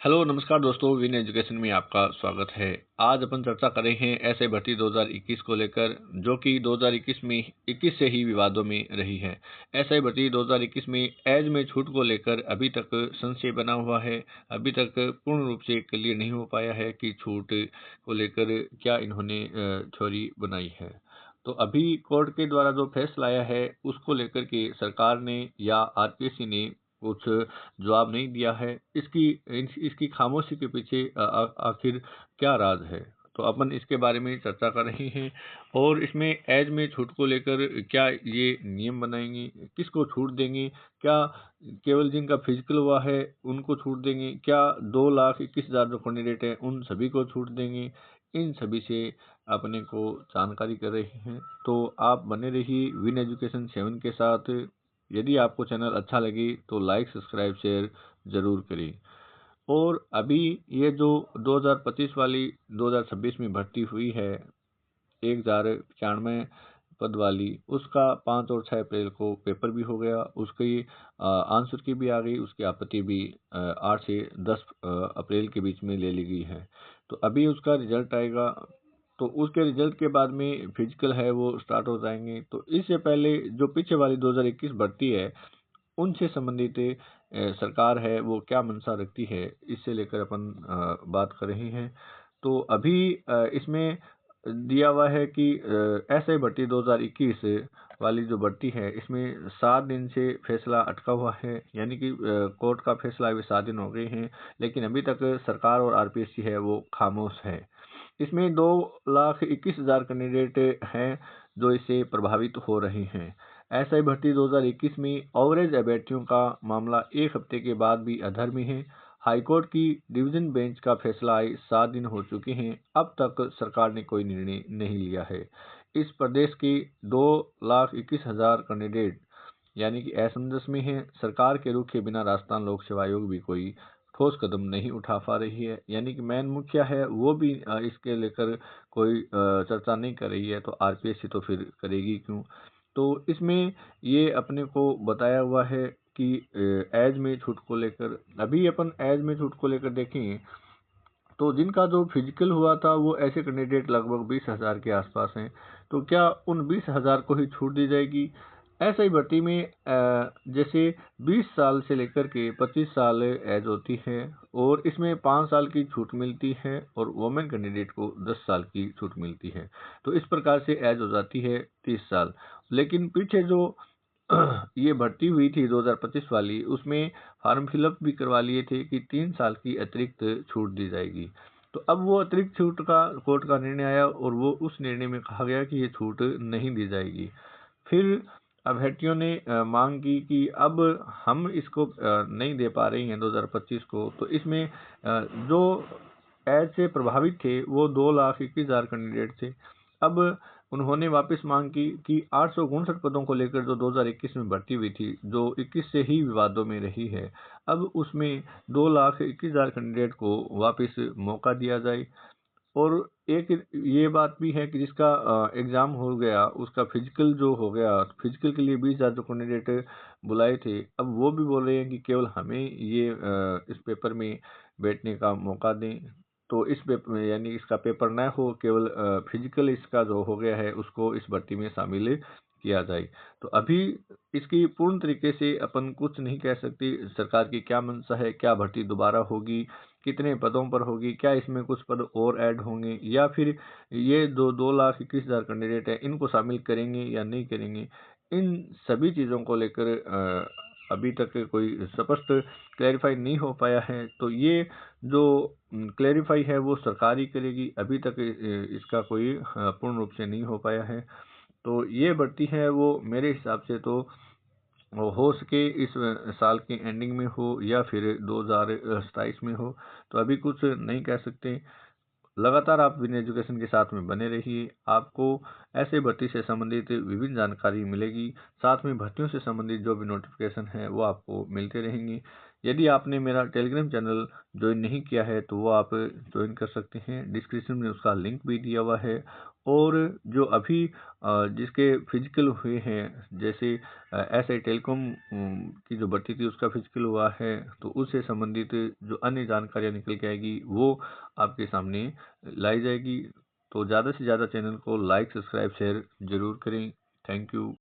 Hello नमस्कार दोस्तों, win education में आपका स्वागत है। आज अपन चर्चा कर रहे हैं एसआई भर्ती 2021 को लेकर, जो कि 2021 में 21 से ही विवादों में रही है। एसआई भर्ती 2021 में एज में छूट को लेकर अभी तक संशय बना हुआ है। अभी तक पूर्ण रूप से क्लियर नहीं हो पाया है कि छूट को लेकर क्या इन्होंने थ्योरी बनाई है। तो अभी कोर्ट के द्वारा जो फैसला आया है उसको लेकर के सरकार ने या आरपीएससी ने कुछ जवाब नहीं दिया है। इसकी खामोशी के पीछे आखिर क्या राज है, तो अपन इसके बारे में चर्चा कर रहे हैं। और इसमें एज में छूट को लेकर क्या ये नियम बनाएंगे, किसको छूट देंगे, क्या केवल जिनका फिजिकल हुआ है उनको छूट देंगे, क्या 2,21,000 जो कैंडिडेट हैं उन सभी को छूट देंगे, इन सभी से अपने को जानकारी कर रहे हैं। तो आप बने रहिए विन एजुकेशन 7 के साथ। यदि आपको चैनल अच्छा लगे तो लाइक सब्सक्राइब शेयर ज़रूर करें। और अभी ये जो 2025 वाली 2026 में भर्ती हुई है 1095 पद वाली, उसका 5 और 6 अप्रैल को पेपर भी हो गया। उसकी आंसर की भी आ गई, उसकी आपत्ति भी 8 से 10 अप्रैल के बीच में ले ली गई है। तो अभी उसका रिजल्ट आएगा, तो उसके रिजल्ट के बाद में फिजिकल है वो स्टार्ट हो जाएंगे। तो इससे पहले जो पीछे वाली 2021 भर्ती है उनसे संबंधित सरकार है वो क्या मंशा रखती है, इससे लेकर अपन बात कर रहे हैं। तो अभी इसमें दिया हुआ है कि एसआई भर्ती 2021 वाली जो भर्ती है इसमें 7 दिन से फैसला अटका हुआ है, यानी कि कोर्ट का फैसला अभी 7 दिन हो गए हैं, लेकिन अभी तक सरकार और आरपीएससी है वो खामोश है। इसमें 2,21,000 कैंडिडेट हैं जो इससे प्रभावित हो रहे हैं। एसआई भर्ती 2021 में एवरेज अभ्यर्थियों का मामला 1 हफ्ते के बाद भी अधर में है। हाईकोर्ट की डिवीजन बेंच का फैसला आए 7 दिन हो चुके हैं, अब तक सरकार ने कोई निर्णय नहीं लिया है। इस प्रदेश के 2,21,000 कैंडिडेट यानी कि असमंजस में है। सरकार के रुख के बिना राजस्थान लोक सेवा आयोग भी कोई ठोस कदम नहीं उठा पा रही है, यानी कि मैन मुखिया है वो भी इसके लेकर कोई चर्चा नहीं कर रही है, तो आरपीएससी तो फिर करेगी क्यों। तो इसमें ये अपने को बताया हुआ है कि एज में छूट को लेकर, अभी अपन एज में छूट को लेकर देखें तो जिनका जो फिजिकल हुआ था वो ऐसे कैंडिडेट लगभग 20,000 के आसपास हैं। तो क्या उन 20,000 को ही छूट दी जाएगी? ऐसा ही भर्ती में जैसे 20 साल से लेकर के 25 साल एज होती है और इसमें 5 साल की छूट मिलती है और वोमेन कैंडिडेट को 10 साल की छूट मिलती है। तो इस प्रकार से एज हो जाती है 30 साल। लेकिन पीछे जो ये भर्ती हुई थी 2025 वाली, उसमें फॉर्म फिलअप भी करवा लिए थे कि 3 साल की अतिरिक्त छूट दी जाएगी। तो अब वो अतिरिक्त छूट का कोर्ट का निर्णय आया और वो उस निर्णय में कहा गया कि ये छूट नहीं दी जाएगी। फिर अभ्यर्थियों ने मांग की कि अब हम इसको नहीं दे पा रही हैं 2025 को, तो इसमें जो एज से प्रभावित थे वो 2,21,000 कैंडिडेट थे। अब उन्होंने वापस मांग की कि 859 पदों को लेकर जो 2021 में भर्ती हुई थी, जो 21 से ही विवादों में रही है, अब उसमें 2,21,000 कैंडिडेट को वापस मौका दिया जाए। और एक ये बात भी है कि जिसका एग्ज़ाम हो गया उसका फिजिकल जो हो गया, फिजिकल के लिए 20,000 जो कैंडिडेट बुलाए थे, अब वो भी बोल रहे हैं कि केवल हमें ये इस पेपर में बैठने का मौका दें। तो इस पेपर में यानी इसका पेपर न हो, केवल फिजिकल इसका जो हो गया है उसको इस भर्ती में शामिल किया जाए। तो अभी इसकी पूर्ण तरीके से अपन कुछ नहीं कह सकते सरकार की क्या मंशा है, क्या भर्ती दोबारा होगी, कितने पदों पर होगी, क्या इसमें कुछ पद और ऐड होंगे, या फिर ये 2,21,000 कैंडिडेट है इनको शामिल करेंगे या नहीं करेंगे। इन सभी चीज़ों को लेकर अभी तक कोई स्पष्ट क्लैरिफाई नहीं हो पाया है। तो ये जो क्लैरिफाई है वो सरकार ही करेगी, अभी तक इसका कोई पूर्ण रूप से नहीं हो पाया है। तो ये भर्ती है वो मेरे हिसाब से तो हो सके इस साल के एंडिंग में हो या फिर 2027 में हो, तो अभी कुछ नहीं कह सकते। लगातार आप विन एजुकेशन के साथ में बने रहिए, आपको ऐसे भर्ती से संबंधित विभिन्न जानकारी मिलेगी। साथ में भर्तियों से संबंधित जो भी नोटिफिकेशन है वो आपको मिलते रहेंगे। यदि आपने मेरा टेलीग्राम चैनल ज्वाइन नहीं किया है तो वो आप ज्वाइन कर सकते हैं, डिस्क्रिप्शन में उसका लिंक भी दिया हुआ है। और जो अभी जिसके फिजिकल हुए हैं, जैसे एसआई टेलीकॉम की जो भर्ती थी उसका फिजिकल हुआ है, तो उससे संबंधित जो अन्य जानकारियाँ निकल के आएगी वो आपके सामने लाई जाएगी। तो ज़्यादा से ज़्यादा चैनल को लाइक, सब्सक्राइब, शेयर ज़रूर करें। Thank you.